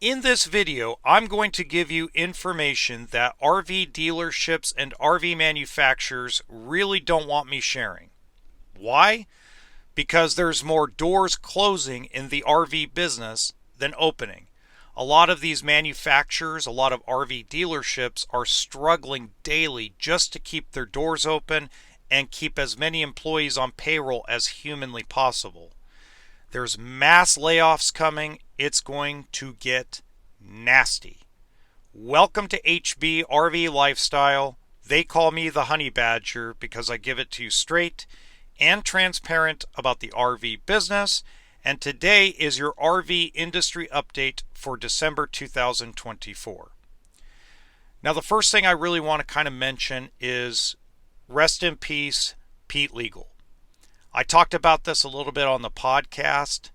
In this video, I'm going to give you information that RV dealerships and RV manufacturers really don't want me sharing. Why? Because there's more doors closing in the RV business than opening. A lot of these manufacturers, a lot of RV dealerships are struggling daily just to keep their doors open and keep as many employees on payroll as humanly possible. There's mass layoffs coming. It's going to get nasty. Welcome to HBRV Lifestyle. They call me the Honey Badger because I give it to you straight and transparent about the RV business. And today is your RV industry update for December 2024. Now, the first thing I really want to kind of mention is rest in peace, Pete Legal. I talked about this a little bit on the podcast.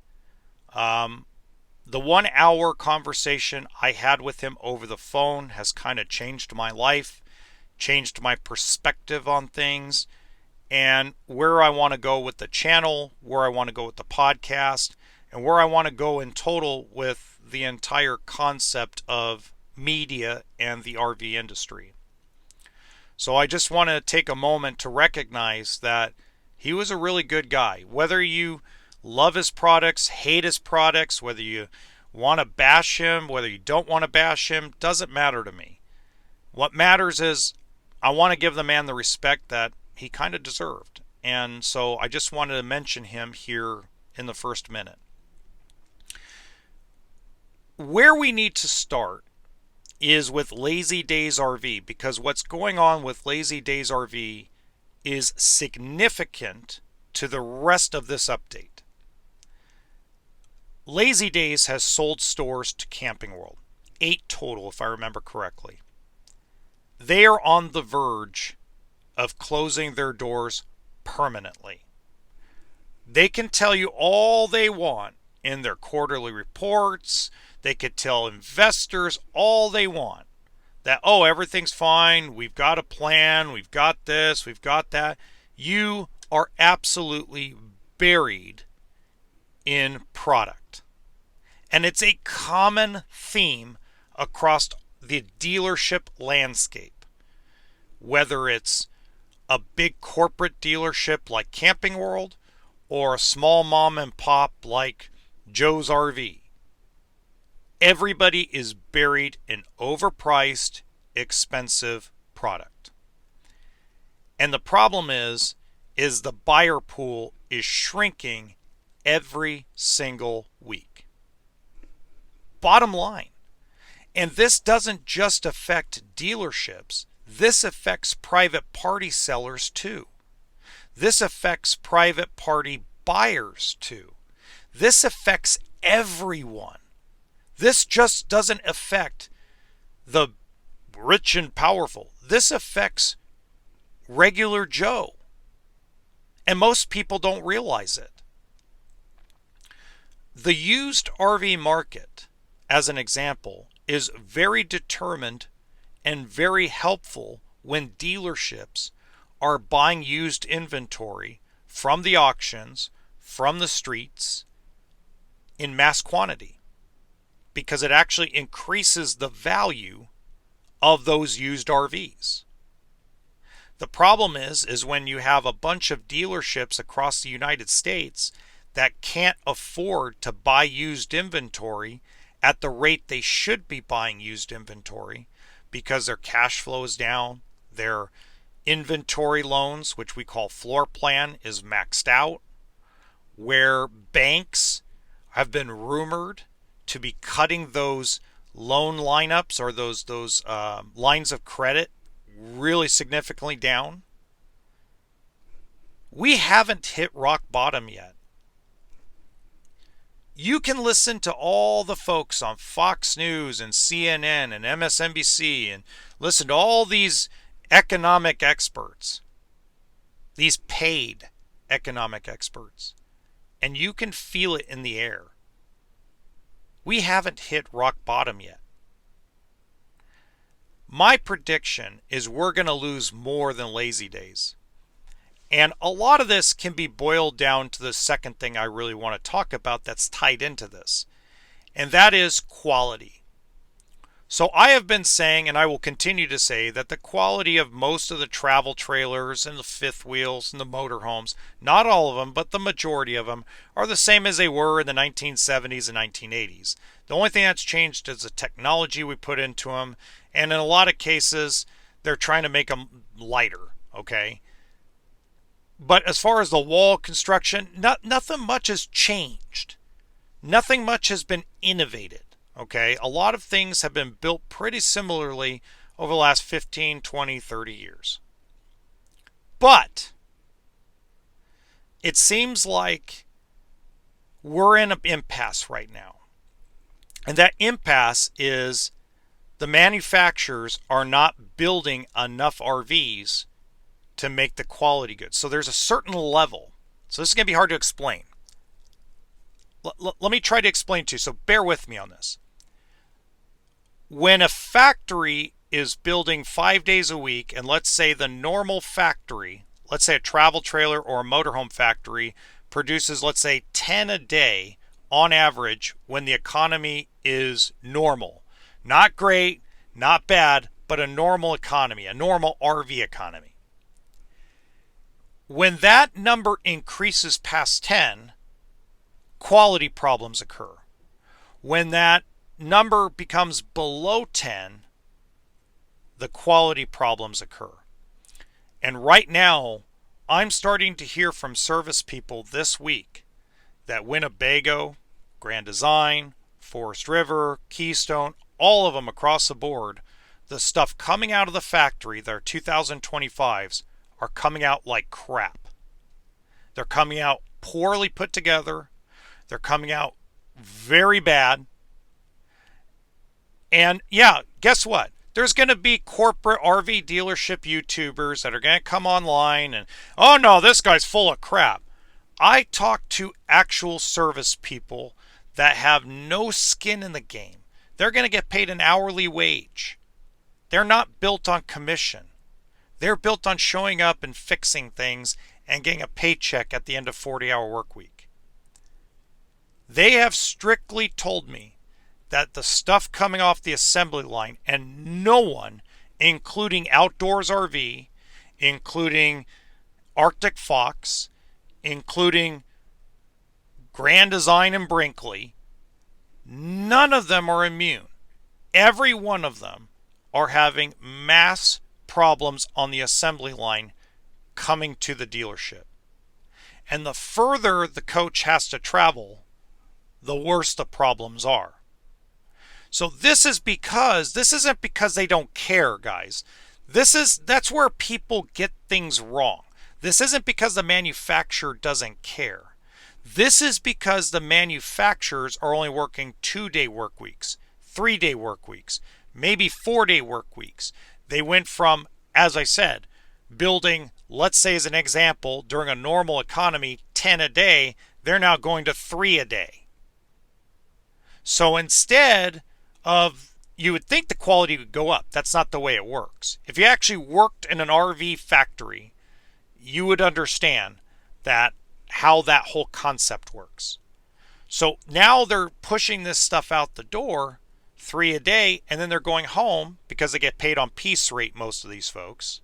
The 1 hour conversation I had with him over the phone has kind of changed my life, changed my perspective on things, and where I want to go with the channel, where I want to go with the podcast, and where I want to go in total with the entire concept of media and the RV industry. So I just want to take a moment to recognize that he was a really good guy. Whether you love his products, hate his products, whether you want to bash him, whether you don't want to bash him, doesn't matter to me. What matters is I want to give the man the respect that he kind of deserved. And so I just wanted to mention him here in the first minute. Where we need to start is with Lazy Days RV, because what's going on with Lazy Days RV is significant to the rest of this update. Lazy Days has sold stores to Camping World, 8 total if I remember correctly. They are on the verge of closing their doors permanently. They can tell you all they want in their quarterly reports. They could tell investors all they want that, oh, everything's fine, we've got a plan, we've got this, we've got that. You are absolutely buried in product. And it's a common theme across the dealership landscape. Whether it's a big corporate dealership like Camping World or a small mom and pop like Joe's RV. Everybody is buried in overpriced, expensive product. And the problem is the buyer pool is shrinking every single week. Bottom line. And this doesn't just affect dealerships. This affects private party sellers too. This affects private party buyers too. This affects everyone. This just doesn't affect the rich and powerful. This affects regular Joe. And most people don't realize it. The used RV market, as an example, is very determined and very helpful when dealerships are buying used inventory from the auctions, from the streets, in mass quantity, because it actually increases the value of those used RVs. The problem is when you have a bunch of dealerships across the United States that can't afford to buy used inventory at the rate they should be buying used inventory because their cash flow is down, their inventory loans, which we call floor plan, is maxed out, where banks have been rumored to be cutting those loan lineups or those lines of credit really significantly down. We haven't hit rock bottom yet. You can listen to all the folks on Fox News and CNN and MSNBC and listen to all these economic experts, these paid economic experts, and you can feel it in the air. We haven't hit rock bottom yet. My prediction is we're going to lose more than Lazy Days. And a lot of this can be boiled down to the second thing I really want to talk about that's tied into this. And that is quality. So I have been saying, and I will continue to say, that the quality of most of the travel trailers and the fifth wheels and the motorhomes, not all of them, but the majority of them, are the same as they were in the 1970s and 1980s. The only thing that's changed is the technology we put into them, and in a lot of cases, they're trying to make them lighter, okay? But as far as the wall construction, nothing much has changed. Nothing much has been innovated. Okay, a lot of things have been built pretty similarly over the last 15, 20, 30 years. But it seems like we're in an impasse right now. And that impasse is the manufacturers are not building enough RVs to make the quality good. So there's a certain level. So this is going to be hard to explain. Let me try to explain to you, so bear with me on this. When a factory is building 5 days a week, and let's say the normal factory, let's say a travel trailer or a motorhome factory, produces, let's say, 10 a day on average when the economy is normal. Not great, not bad, but a normal economy, a normal RV economy. When that number increases past 10, quality problems occur. When that number becomes below 10, the quality problems occur. And right now, I'm starting to hear from service people this week that Winnebago, Grand Design, Forest River, Keystone, all of them across the board, the stuff coming out of the factory, their 2025s, are coming out like crap. They're coming out poorly put together. They're coming out very bad. And yeah, guess what? There's going to be corporate RV dealership YouTubers that are going to come online and, oh no, this guy's full of crap. I talk to actual service people that have no skin in the game. They're going to get paid an hourly wage. They're not built on commission. They're built on showing up and fixing things and getting a paycheck at the end of 40-hour work week. They have strictly told me that the stuff coming off the assembly line, and no one, including Outdoors RV, including Arctic Fox, including Grand Design and Brinkley, none of them are immune. Every one of them are having mass problems on the assembly line coming to the dealership. And the further the coach has to travel, the worse the problems are. So this isn't because they don't care, guys. That's where people get things wrong. This isn't because the manufacturer doesn't care. This is because the manufacturers are only working 2-day work weeks, 3-day work weeks, maybe 4-day work weeks. They went from, as I said, building, let's say as an example, during a normal economy, 10 a day, they're now going to 3 a day. So instead of, you would think the quality would go up. That's not the way it works. If you actually worked in an RV factory, you would understand that how that whole concept works. So now they're pushing this stuff out the door, 3 a day, and then they're going home because they get paid on piece rate, most of these folks.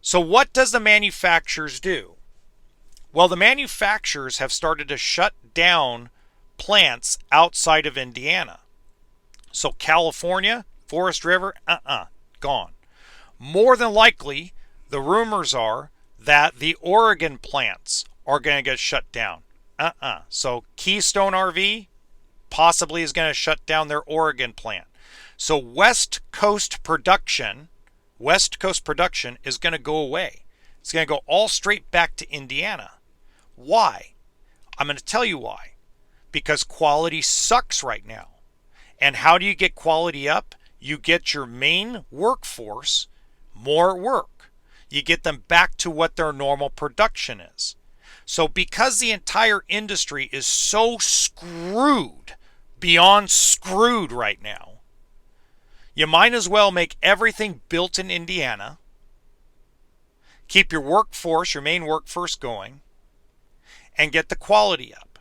So what does the manufacturers do? Well, the manufacturers have started to shut down plants outside of Indiana. So California, Forest River, gone. More than likely, the rumors are that the Oregon plants are going to get shut down. So Keystone RV possibly is going to shut down their Oregon plant. So West Coast production is going to go away. It's going to go all straight back to Indiana. Why? I'm going to tell you why. Because quality sucks right now. And how do you get quality up? You get your main workforce more work. You get them back to what their normal production is. So because the entire industry is so screwed, beyond screwed right now, you might as well make everything built in Indiana, keep your workforce, your main workforce going, and get the quality up.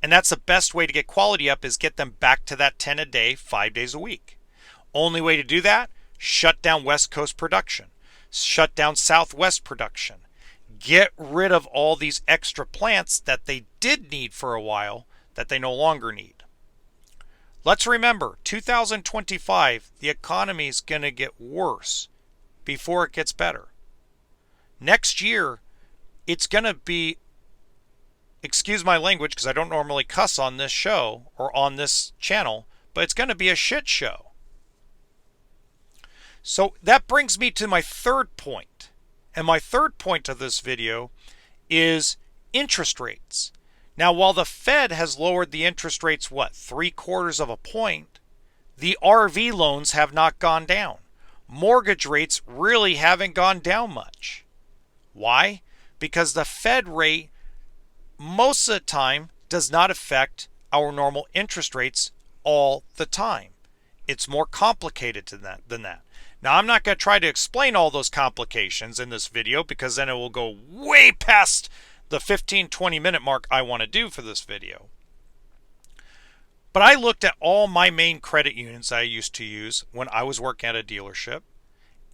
And that's the best way to get quality up, is get them back to that 10 a day, 5 days a week. Only way to do that, shut down West Coast production. Shut down Southwest production. Get rid of all these extra plants that they did need for a while that they no longer need. Let's remember, 2025, the economy is going to get worse before it gets better. Next year, it's going to be, excuse my language because I don't normally cuss on this show or on this channel, but it's going to be a shit show. So that brings me to my third point. And my third point of this video is interest rates. Now, while the Fed has lowered the interest rates, 3/4 of a point, the RV loans have not gone down. Mortgage rates really haven't gone down much. Why? Because the Fed rate most of the time does not affect our normal interest rates all the time. It's more complicated than that. Now, I'm not going to try to explain all those complications in this video because then it will go way past the 15-20 minute mark I want to do for this video. But I looked at all my main credit unions I used to use when I was working at a dealership,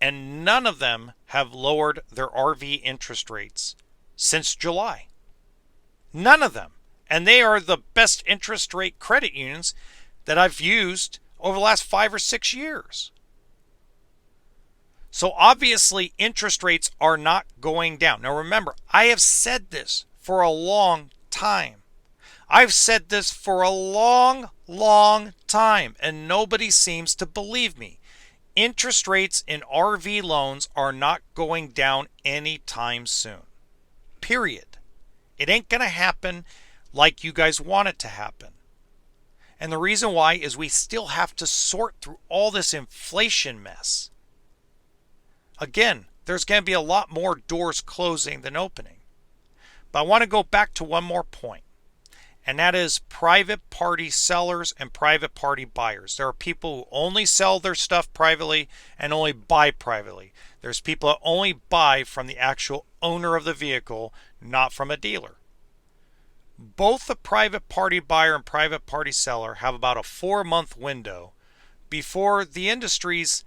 and none of them have lowered their RV interest rates since July. None of them. And they are the best interest rate credit unions that I've used over the last 5 or 6 years. So obviously interest rates are not going down. Now remember, I have said this for a long time. I've said this for a long, long time, and nobody seems to believe me. Interest rates in RV loans are not going down anytime soon. Period. It ain't going to happen like you guys want it to happen. And the reason why is we still have to sort through all this inflation mess. Again, there's going to be a lot more doors closing than opening. But I want to go back to one more point, and that is private party sellers and private party buyers. There are people who only sell their stuff privately and only buy privately. There's people that only buy from the actual owner of the vehicle, not from a dealer. Both the private party buyer and private party seller have about a 4-month window before the industry's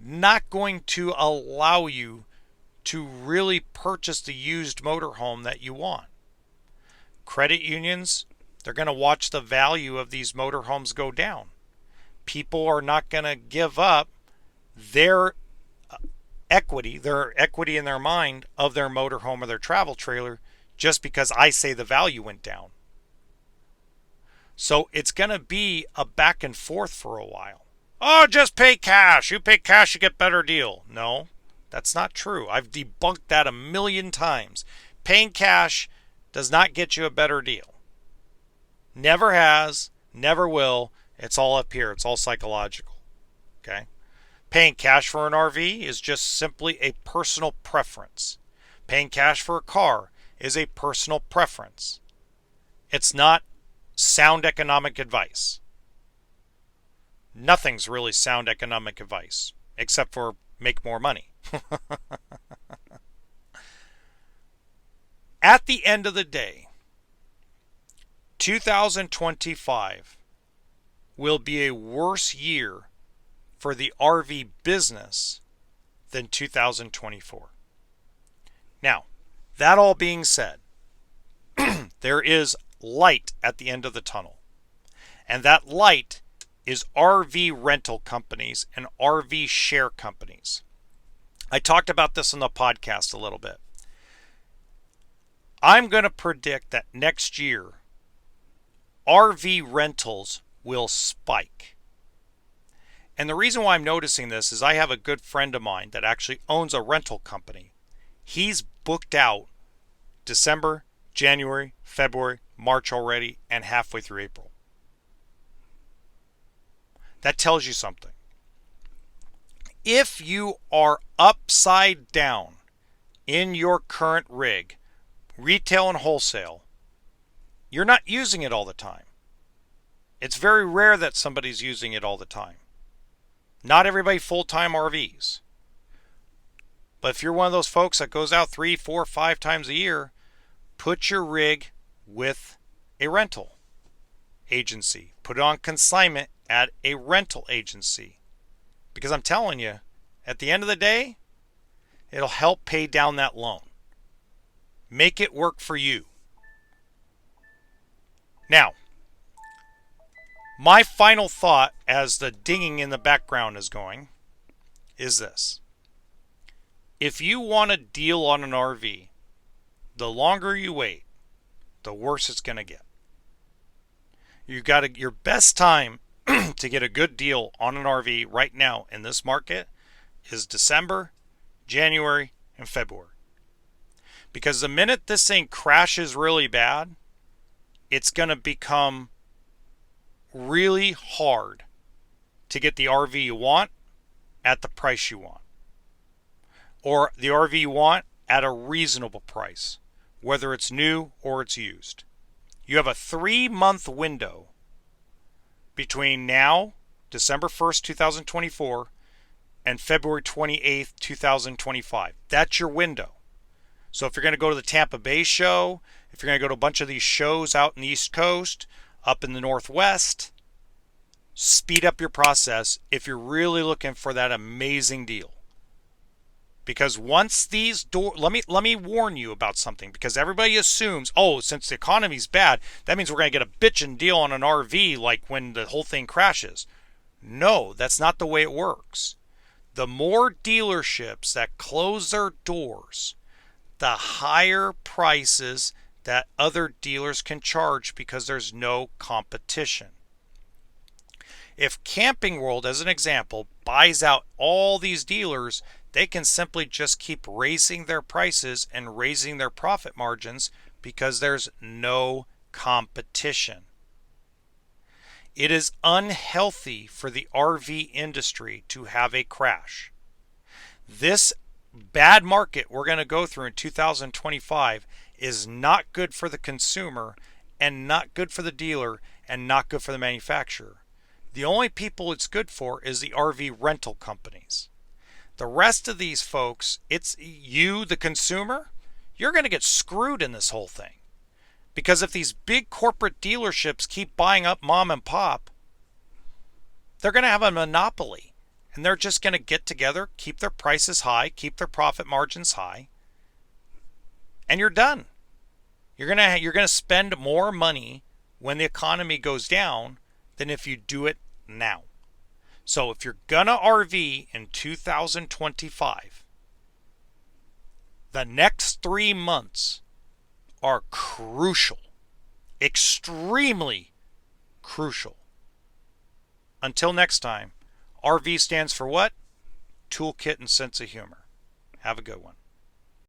not going to allow you to really purchase the used motorhome that you want. Credit unions, they're going to watch the value of these motorhomes go down. People are not going to give up their equity in their mind of their motorhome or their travel trailer just because I say the value went down. So it's going to be a back and forth for a while. Oh, just pay cash. You pay cash, you get better deal. No, that's not true. I've debunked that a million times. Paying cash does not get you a better deal. Never has, never will. It's all up here. It's all psychological. Okay? Paying cash for an RV is just simply a personal preference. Paying cash for a car is a personal preference. It's not sound economic advice. Nothing's really sound economic advice, except for make more money. At the end of the day, 2025 will be a worse year for the RV business than 2024. Now, that all being said, there is light at the end of the tunnel. And that light is RV rental companies and RV share companies. I talked about this on the podcast a little bit. I'm going to predict that next year, RV rentals will spike. And the reason why I'm noticing this is I have a good friend of mine that actually owns a rental company. He's booked out December, January, February, March already, and halfway through April. That tells you something. If you are upside down in your current rig, retail and wholesale, you're not using it all the time. It's very rare that somebody's using it all the time. Not everybody full-time RVs. But if you're one of those folks that goes out 3, 4, 5 times a year, put your rig with a rental. agency. Put it on consignment at a rental agency. Because I'm telling you, at the end of the day, it'll help pay down that loan. Make it work for you. Now, my final thought as the dinging in the background is going is this. If you want a deal on an RV, the longer you wait, the worse it's going to get. Your best time to get a good deal on an RV right now in this market is December, January, and February. Because the minute this thing crashes really bad, it's going to become really hard to get the RV you want at the price you want. Or the RV you want at a reasonable price, whether it's new or it's used. You have a 3-month window between now, December 1st, 2024, and February 28th, 2025. That's your window. So if you're going to go to the Tampa Bay show, if you're going to go to a bunch of these shows out in the East Coast, up in the Northwest, speed up your process if you're really looking for that amazing deal. Because once these doors, let me warn you about something, because everybody assumes, oh, since the economy's bad, that means we're going to get a bitchin' deal on an RV like when the whole thing crashes. No, that's not the way it works. The more dealerships that close their doors, the higher prices that other dealers can charge because there's no competition. If Camping World, as an example, buys out all these dealers, they can simply just keep raising their prices and raising their profit margins because there's no competition. It is unhealthy for the RV industry to have a crash. This bad market we're going to go through in 2025 is not good for the consumer and not good for the dealer and not good for the manufacturer. The only people it's good for is the RV rental companies. The rest of these folks, it's you, the consumer, you're going to get screwed in this whole thing. Because if these big corporate dealerships keep buying up mom and pop, they're going to have a monopoly. And they're just going to get together, keep their prices high, keep their profit margins high, and you're done. You're going to spend more money when the economy goes down than if you do it now. So if you're gonna RV in 2025, the next 3 months are crucial, extremely crucial. Until next time, RV stands for what? Toolkit and sense of humor. Have a good one.